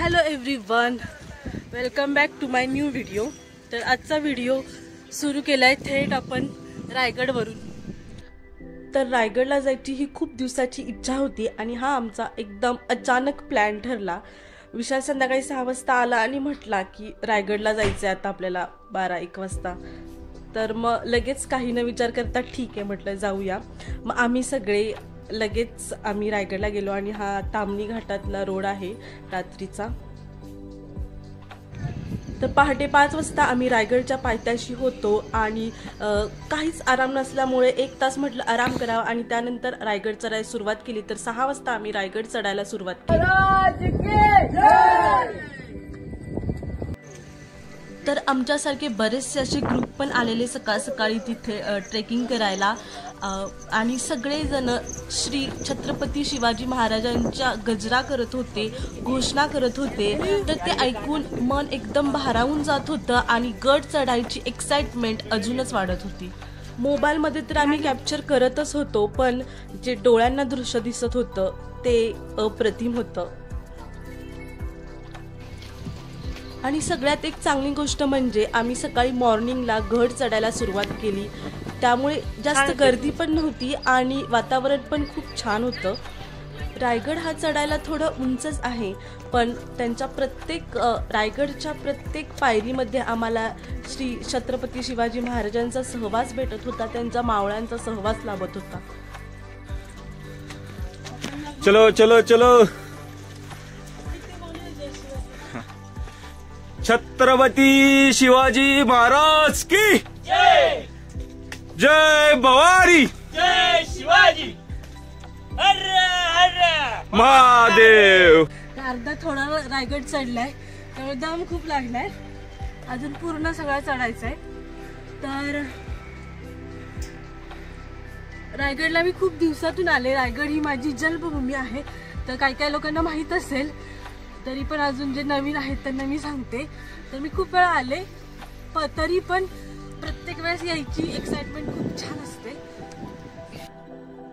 Hello everyone, welcome back to my new video. तर आजचा video सुरू केलाय थेट आपण रायगडवरून। तर रायगडला जायची ही खूप दिवसाची इच्छा होती आणि हा आमचा एकदम अचानक प्लॅन ठरला। विशाल संध्याकाळी 6 वाजता आला आणि म्हटला की रायगडला जायचं आता आपल्याला 12-1 वाजता। तर मग लगेच काही न विचार करता ठीक आहे म्हटलं जाऊया। मग आम्ही सगळे लगेच रायगडला गेलो आणि हा ताम्हिणी घाटातला रोड आहे रात्रीचा। तर पहाटे 5 वाजता आम्ही रायगडच्या पायथ्याशी होतो आणि काहीच आराम नसल्यामुळे 1 तास म्हटलं आराम करावा आणि त्यानंतर रायगड चढायला सुरुवात केली। तर 6 वाजता आम्ही रायगड चढायला सुरुवात केली। तर आमच्यासारखे बरेचसे असे ग्रुप पण आलेले सकाळ सकाळी तिथे ट्रेकिंग करायला आणि सगळेजण श्री छत्रपती शिवाजी महाराजांच्या गजरा करत होते, घोषणा करत होते। तर ते ऐकून मन एकदम भारावून जात होतं आणि गड चढायची एक्साइटमेंट अजूनच वाढत होती। मोबाईलमध्ये तर आम्ही कॅप्चर करतच होतो, पण जे डोळ्यांना दृश्य दिसत होतं ते अप्रतिम होतं। आणि सगळ्यात एक चांगली गोष्ट म्हणजे आम्ही सकाळी मॉर्निंगला गड चढायला सुरुवात केली, त्यामुळे जास्त गर्दी पण नव्हती आणि वातावरण पण खूप छान होतं। रायगड हा चढायला थोडं उंचच आहे, पण त्यांच्या रायगडच्या प्रत्येक पायरीमध्ये आम्हाला श्री छत्रपती शिवाजी महाराजांचा सहवास भेटत होता, त्यांच्या मावळ्यांचा सहवास लाभत होता। चलो चलो चलो, छत्रपती शिवाजी महाराज की जय, जय भवानी, जय शिवाजी, हर हर महादेव। अर्धा थोडा रायगड चढलाय, त्यामुळे दम खूप लागलाय, अजून पूर्ण सगळा चढायचा आहे। तर रायगडला मी खूप दिवसातून आले। रायगड ही माझी जन्मभूमी आहे, तर काही लोकांना माहित असेल, तरी पण अजून जे नवीन आहेत त्यांना मी सांगते। तर मी खूप वेळा आले, तरी पण प्रत्येक वेळेस यायची एक्साइटमेंट खूप छान असते।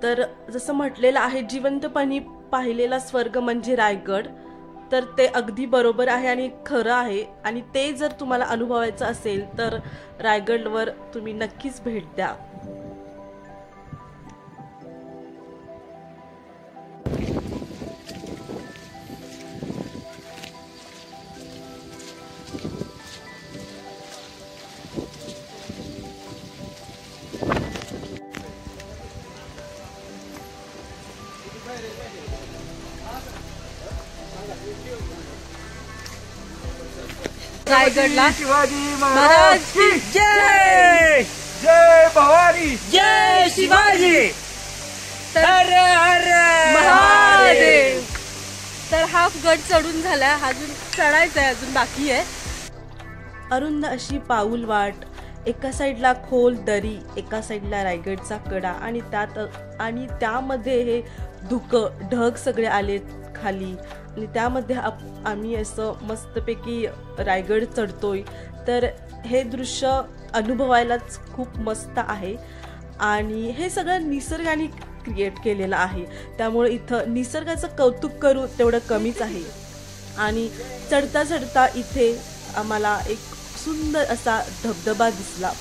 तर जसं म्हटलेलं आहे, जिवंतपणी पाहिलेला स्वर्ग म्हणजे रायगड, तर ते अगदी बरोबर आहे आणि खरं आहे। आणि ते जर तुम्हाला अनुभवायचं असेल तर रायगडवर तुम्ही नक्कीच भेट द्या। रायगडला शिवाजी महाराज की जय, जय भवानी, जय शिवाजी, हर हर महादेव। तर हाफ गड चढून झाला, अजून चढायचं आहे, अजून बाकी आहे। अरुंद अशी पाऊल वाट, एका साईडला खोल दरी, एका साईडला रायगडचा कडा आणि त्यामध्ये हे धुकं ढग सगळे आले खाली आणि त्यामध्ये आम्ही असं मस्तपैकी रायगड चढतोय। तर हे दृश्य अनुभवायलाच खूप मस्त आहे आणि हे सगळं निसर्गाने क्रिएट केलेलं आहे, त्यामुळे इथं निसर्गाचं कौतुक करू तेवढं कमीच आहे। आणि चढता चढता इथे आम्हाला एक सुंदर असा धबधबा दिसला।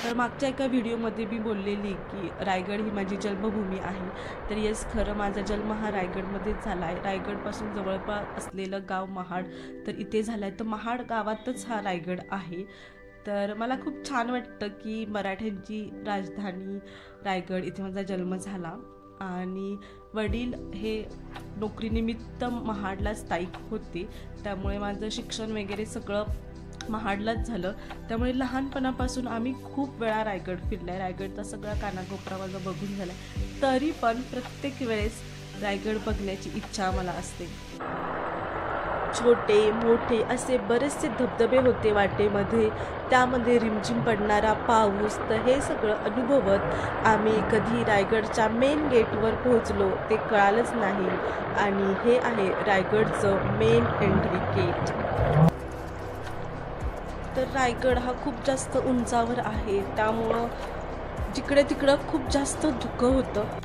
तर मागच्या एका व्हिडिओमध्ये मी बोललेली की रायगड ही माझी जन्मभूमी आहे। तर येस, खरं माझा जन्म हा रायगडमध्येच झाला आहे। रायगडपासून जवळपास असलेलं गाव महाड तर इथे झालं आहे। तर महाड गावातच हा रायगड आहे। तर मला खूप छान वाटतं की मराठ्यांची राजधानी रायगड इथे माझा जन्म झाला आणि वडील हे नोकरीनिमित्त महाडला स्थायिक होते, त्यामुळे माझं शिक्षण वगैरे सगळं महाडलाच झालं। त्यामुळे लहानपणापासून आम्ही खूप वेळा रायगड फिरलाय, रायगडचा सगळा कानाकोपरा माझा बघून झालाय। तरी पण प्रत्येक वेळेस रायगड बघण्याची इच्छा मला असते. छोटे मोठे असे बरेचसे धबधबे होते वाटेमध्ये, त्यामध्ये रिमझिम पडणारा पाऊस. तर हे सगळं अनुभवत आम्ही कधी रायगडच्या मेन गेटवर पोहोचलो ते कळालंच नाही. आणि हे आहे रायगडचं मेन एंट्री गेट. तर रायगड हा खूप जास्त उंचावर आहे, त्यामुळं जिकडे तिकडं खूप जास्त धुकं होतं.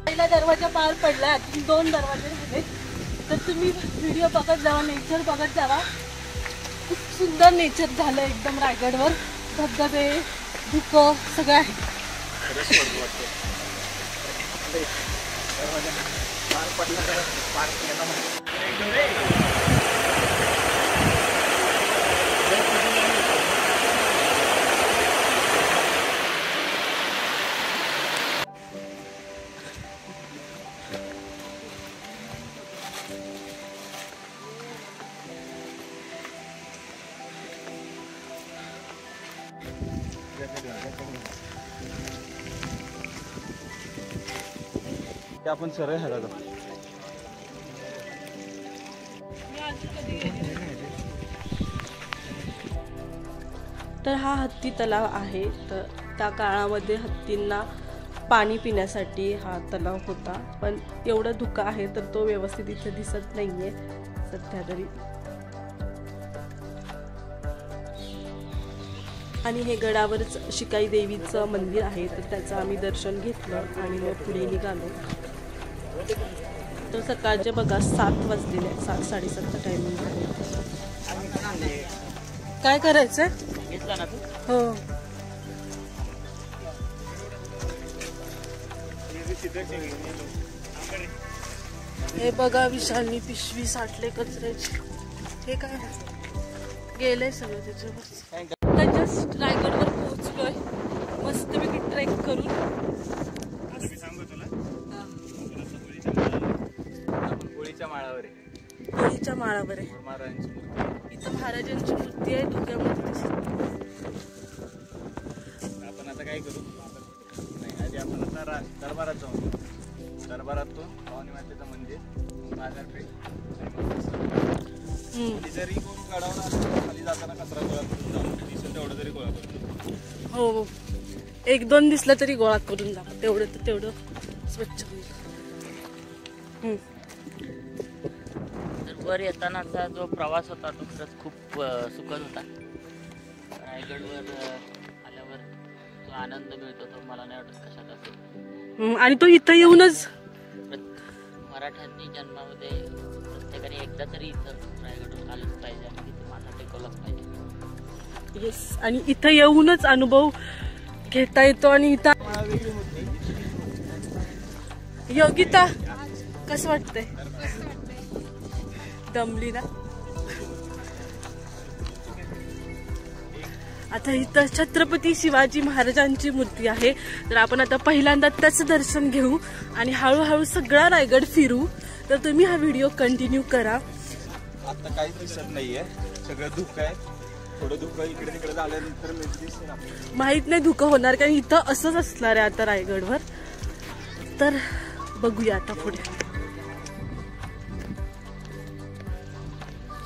पहिला दरवाजा पार पडला, अजून 2 दरवाजे झाले. तर तुम्ही व्हिडिओ बघत जावा, नेचर बघत जावा. खूप सुंदर नेचर झालं एकदम रायगडवर. धबधबे, धुकं सगळं आहे. आपण सरळ ह्याला जाऊ. तर हा हत्ती तलाव आहे. तर त्या काळामध्ये हत्तींना पाणी पिण्यासाठी हा तलाव होता, पण एवढं धुकं आहे तर तो व्यवस्थित इथे दिसत नाहीये सध्या तरी. आणि हे गडावरच शिकाई देवीचं मंदिर आहे, तर त्याचं आम्ही दर्शन घेतलं आणि मग पुढे निघालो. तर सकाळचे बघा 7 वाजलेले, 7-7:30 टायमिंग आहे. काय करायचंय? घेतला ना तू? हो. हे बघा विशालनी पिशवी साठले कचऱ्याची. हे काय गेलंय सगळं त्याच्यावर. आता जस्ट रायगडवर पोहोचलोय मस्तपैकी ट्रेक करून. होळीच्या माळावर आहे. होळीच्या माळावर आहे. महाराजांची इथं महाराजांची मूर्ती आहे धुक्यामध्ये. आपण आता काय करू? नाही, आधी आपण आता दरबारात जाऊ. दरबारात तो भवानी मातेचं मंदिर, बाजारपेठ, जरी कोण काढावं खाली जाताना कचरा गोळा करून जाऊ. दिसेल तेवढं जरी गोळा करून. हो, 1-2 दिसलं तरी गोळा करून जा. तेवढं तर तेवढं स्वच्छ होईल. वर येतानाचा जो प्रवास होता तो खरंच खूप सुखद होता. रायगडवर आल्यावर जो आनंद मिळतो तो मला नाही वाटत कशात असेल. आणि तो इथं येऊनच मराठ्यांनी जन्मामध्ये प्रत्येकाने एकदा तरी इथं रायगडवर आलंच पाहिजे आणि तिथे माथा टेकवलाच पाहिजे. येस, आणि इथं येऊनच अनुभव घेता येतो. आणि इथं योगिता कसं वाटतंय? दमली ना? आता इथं छत्रपती शिवाजी महाराजांची मूर्ती आहे. तर आपण आता पहिल्यांदा त्याचं दर्शन घेऊ आणि हळूहळू सगळा रायगड फिरू. तर तुम्ही हा व्हिडिओ कंटिन्यू करा. आता काहीच दिसत नाहीये, सगळं धुकं आहे. थोडं धुकं इकडे तिकडे झाल्यानंतर माहित नाही धुकं होणार, कारण इथं असंच असणार आहे आता रायगडवर. तर बघूया आता पुढे.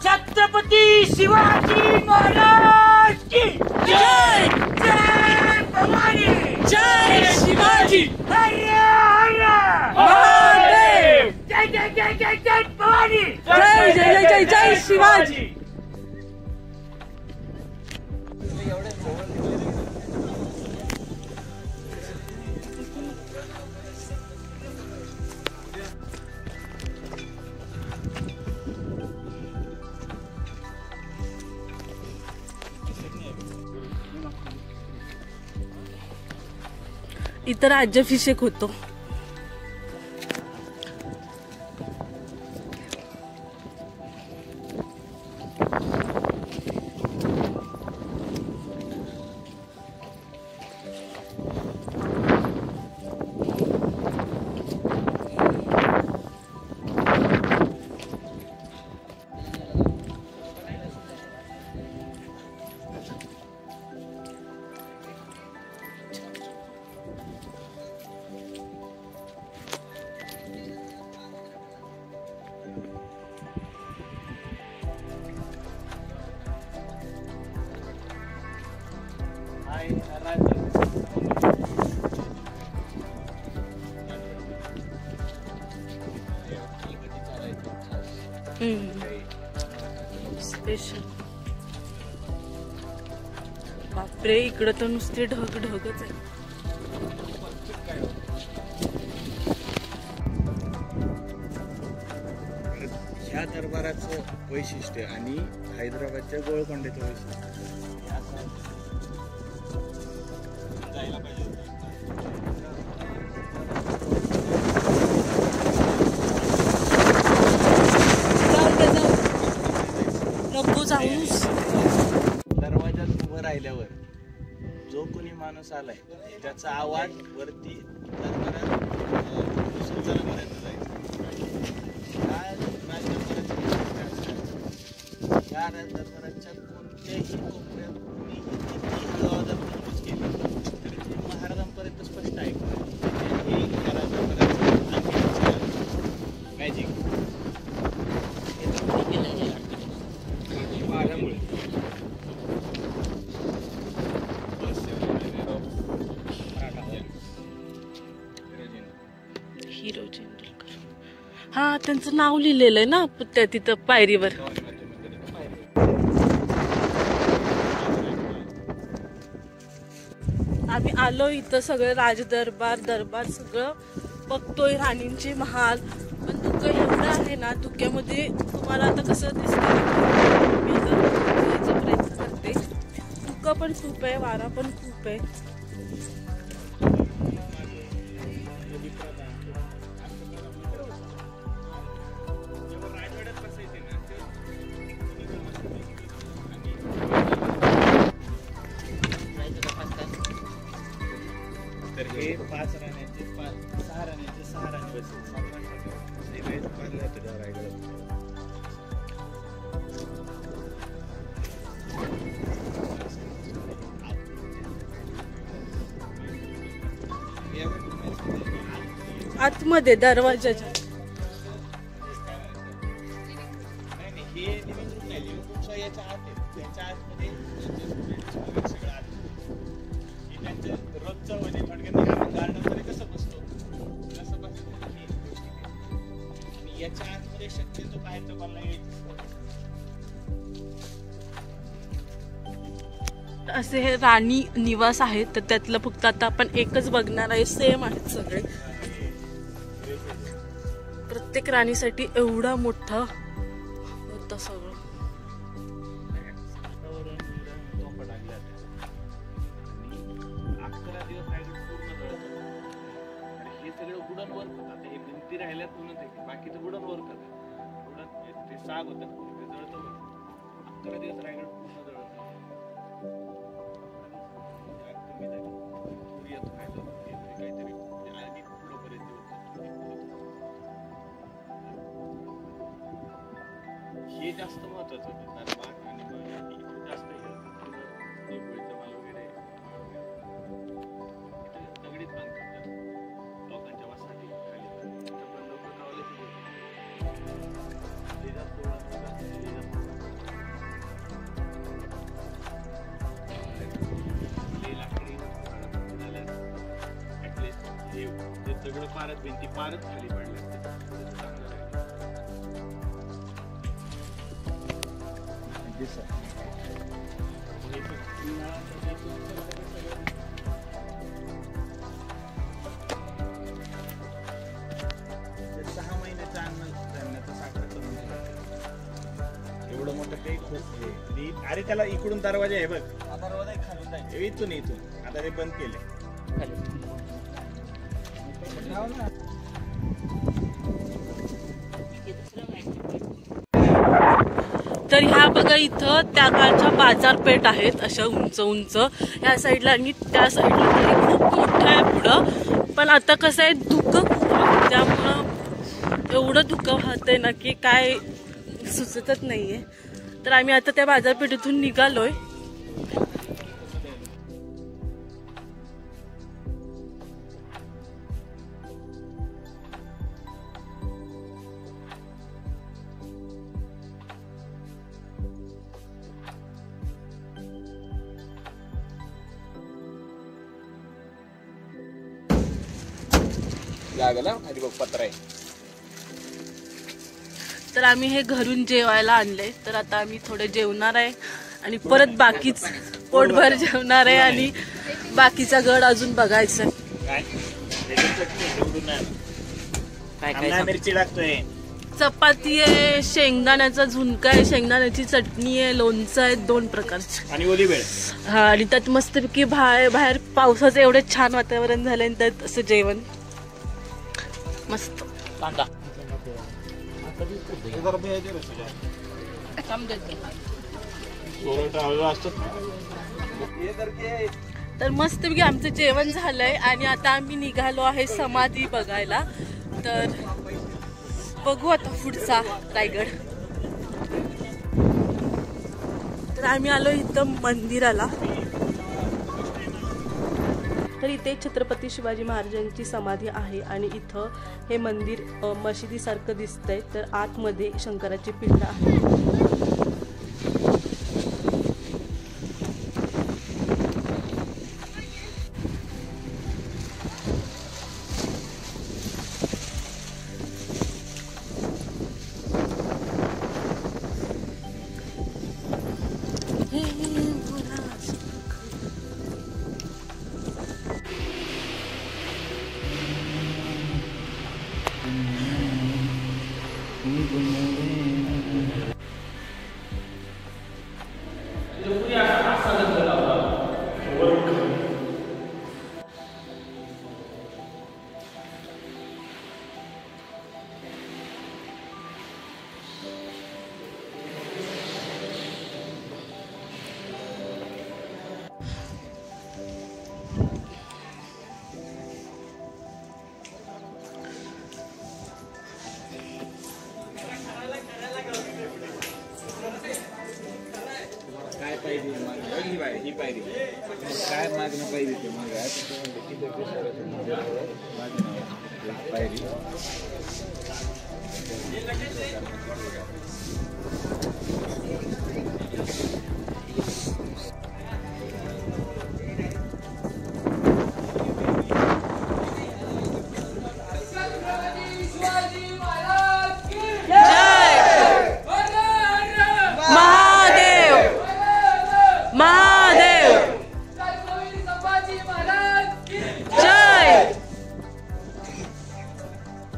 छत्रपती शिवाजी महाराज की जय. जय भवानी. जय शिवाजी. हर हर महादेव. जय जय जय भवानी, जय जय जय जय जय शिवाजी. इतर राज्याभिषेक होतो. स्पेशल. बापरे, इकडं तर नुसते ढग ढगच आहे. ह्या दरबाराचं वैशिष्ट्य आणि हैदराबादच्या गोळकोंड्याचं वैशिष्ट्य जायला पाहिजे. नको जाऊस. दरवाजात उभं राहिल्यावर जो कोणी माणूस आलाय त्याचा आवाज वरती दरबारात संचालनापर्यंत जायचा. या दरबाराच्या कोणत्याही कोपऱ्यात कुणीही कितीही आवाजात कुजबुज केली तरी ते महाराजांपर्यंत स्पष्ट ऐकणार. हे या दरबाराचं मॅजिक. हिरो जेंडलकर. हा, त्यांचं नाव लिहिलेलं आहे ना त्या तिथं पायरीवर. आम्ही आलो इथं सगळं राजदरबार दरबार सगळं बघतोय, राणींचे महाल. पण धुकं एवढं आहे ना, धुक्यामध्ये तुम्हाला आता कसं दिसतंय मी आता बघायचा प्रयत्न करते. धुकं पण खूप आहे, वारा पण खूप आहे. तर हे 5 राण्यांचे 6 राण्यांचे 6 राणी बसले. 7 राणी बांधले होते रायगड. आतमध्ये दरवाजाच्या हे लिव्हिंग रूम नाही, लिव्हिंग रूमच्या याच्या आत आहे. त्याच्या आतमध्ये सगळं आत. हे त्यांचं रोजचं म्हणजे थोडक्यात गार्डनमध्ये कसं बसतो तसं बसतो. आणि याच्या आतमध्ये शक्यतो बाहेरचं कोणाला यायचं. असे हे राणी निवास आहेत. तर त्यातलं फक्त आता आपण एकच बघणार आहे. सेम आहेत सगळे. प्रत्येक राणीसाठी एवढा मोठा होता सगळं. वुडन वर्क होतात. हे भिंती राहिल्यात म्हणून ते बाकीचं वुडन वर्क होतं. वुडन ते साग होतं ते जळतं. 11 दिवस रायगड पूर्ण जळतं. कमी झाली पूर्वी येतो काहीतरी आणि पुढंपर्यंत हे जास्त महत्वाचं होतं. दरबार आणि जास्त देवळीचं माल वगैरे दगडीत बांधतात लोकांच्या वासाठी. पण लोक गावाला लाकडी ऍटलिस्ट हे सगळं पारत भिंती पारत खाली पडल्या. चांगलं राहिलं. दिसत. ते 6 महिन्याचं अन्न धान्याचं साखर करून ठेवायचं. एवढं मोठं ते खूप हे. अरे त्याला इकडून दरवाजा आहे बघ, दरवाजा खालून जाईल, इथून आता ते बंद केले. तर ह्या बघा इथं त्या काळच्या बाजारपेठ आहेत अशा उंच उंच ह्या साईडला आणि त्या साईडला तरी खूप मोठं आहे पुढं. पण आता कसं आहे धुकं खूप आहे, त्यामुळं एवढं धुकं वाहतंय ना की काय सुचतच नाहीये. तर आम्ही आता त्या बाजारपेठेतून निघालोय. आधी बघ पत्र आहे. तर आम्ही हे घरून जेवायला आणले. तर आता आम्ही थोडे जेवणार आहे आणि परत बाकीच पोटभर जेवणार आहे आणि बाकीचा गड अजून बघायचा. काय मिरची टाकतोय, चपाती आहे, शेंगदाण्याचा झुणका आहे, शेंगदाण्याची चटणी आहे, लोणचं आहे, 2 प्रकारचे आणि ओली भेळ. हा आणि त्यात मस्तपैकी बाहेर पावसाचं एवढे छान वातावरण झालंय आणि त्यात असं जेवण मस्त. कांदा तर मस्तपैकी आमचं जेवण झालंय आणि आता आम्ही निघालो आहे समाधी बघायला. तर बघू आता पुढचा रायगड. तर आम्ही आलो इथं मंदिराला. तर इथे छत्रपती शिवाजी महाराजांची समाधी आहे आणि इथं हे मंदिर मशिदीसारखं दिसतंय. तर आतमध्ये शंकराची पिंड आहे. ही पायरी काय मागणं पाहिजे ते पायरी.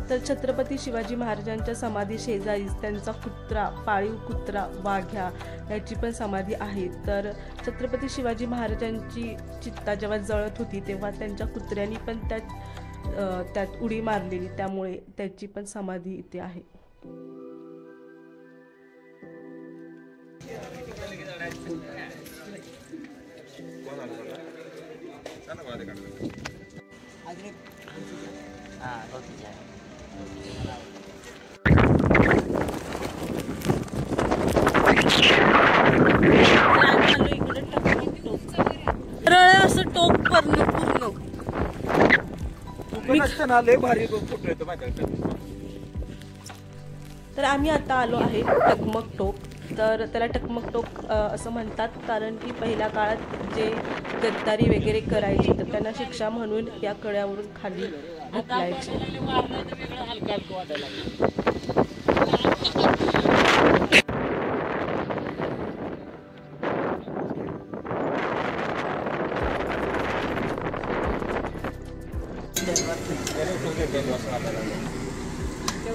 तर छत्रपती शिवाजी महाराजांच्या समाधी शेजारीच त्यांचा कुत्रा, पाळीव कुत्रा वाघ्या याची पण समाधी आहे. तर छत्रपती शिवाजी महाराजांची चित्ता जेव्हा जळत होती तेव्हा त्यांच्या कुत्र्यांनी पण त्यात उडी मारलेली, त्यामुळे त्याची पण समाधी इथे आहे. असं टोक पूर्ण तर आम्ही आता आलो आहे टकमक टोक. तर त्याला टकमक टोक असं म्हणतात कारण की पहिल्या काळात जे गद्दारी वगैरे करायचे तर त्यांना शिक्षा म्हणून या कड्यावरून खाली ढकलायचे.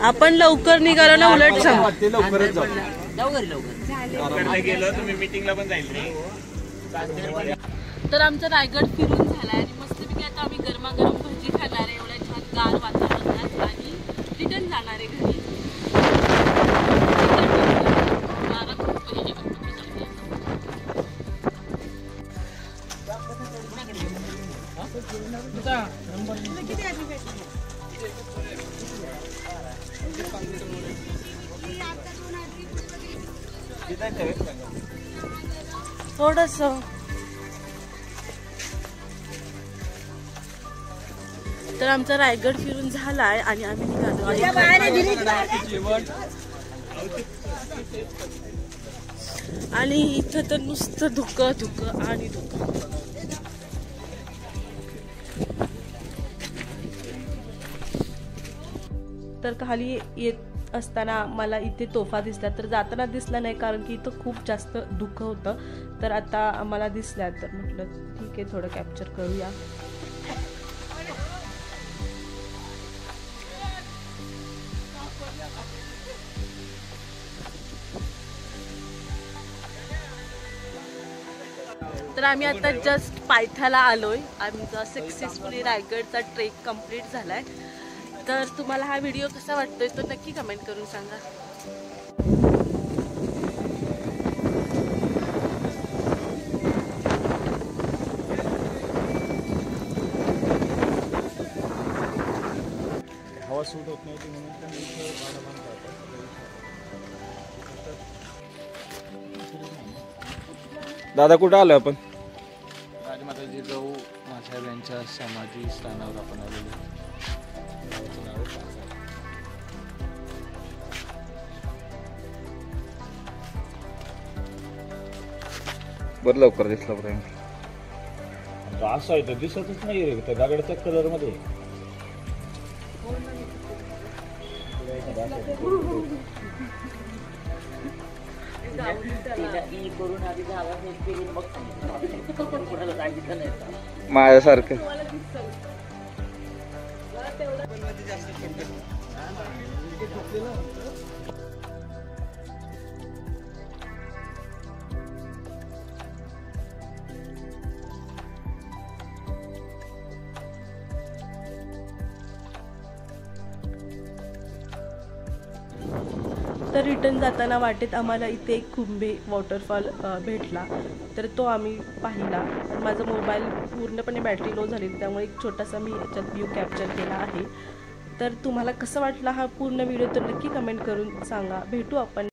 आपण लवकर निघालो ना उलट सांग. ते लवकरच जाऊ. जाऊ घरी लवकर. लवकर गेलो तुम्ही मीटिंगला पण जाईल नाही. तर आमचा रायगड फिरून झालाय आणि मस्तपैकी आता आम्ही गरमागरम भजी खाणार आहे एवढ्या छान गार वातावरणात आणि रिटर्न जाणार आहे घरी. थोडस तर आमचा रायगड फिरून झालाय आणि आम्ही निघालो आणि इथं तर नुसतं धुकं धुकं आणि धुकं. तर खाली येत असताना मला इथे तोफा दिसला तर जाताना दिसला नाही कारण की इथं खूप जास्त धुकं होतं. तर आता मला दिसल्या तर म्हटलं ठीक आहे थोडं कॅप्चर करूया. तर आम्ही आता जस्ट पायथ्याला आलोय. आमचा सक्सेसफुली रायगडचा ट्रेक कंप्लीट झालाय. तर तुम्हाला हा व्हिडिओ कसा वाटतोय तो नक्की कमेंट करून सांगा. हवा सूट होत नाही म्हणून पण दादा कुठं आलो आपण? राजमाताजी जाऊ माझ्या यांच्या समाधी स्थानावर आपण आलेलो. बरं लवकर दिसला प्रेम. असं आहे तर दिसतच नाही रे त्या दगडाच्या कलर मध्ये. माझ्यासारखं तर रिटर्न जाताना वाटेत आम्हाला इथे एक कुंभे वॉटरफॉल भेटला तर तो आम्ही पाहिला. माझा मोबाईल पूर्णपणे बॅटरी लो झाली त्यामुळे एक छोटासा मी याच्यात व्ह्यू कॅप्चर केला आहे. तर तुम्हाला कसं वाटला हा पूर्ण व्हिडिओ तर नक्की कमेंट करून सांगा. भेटू आपण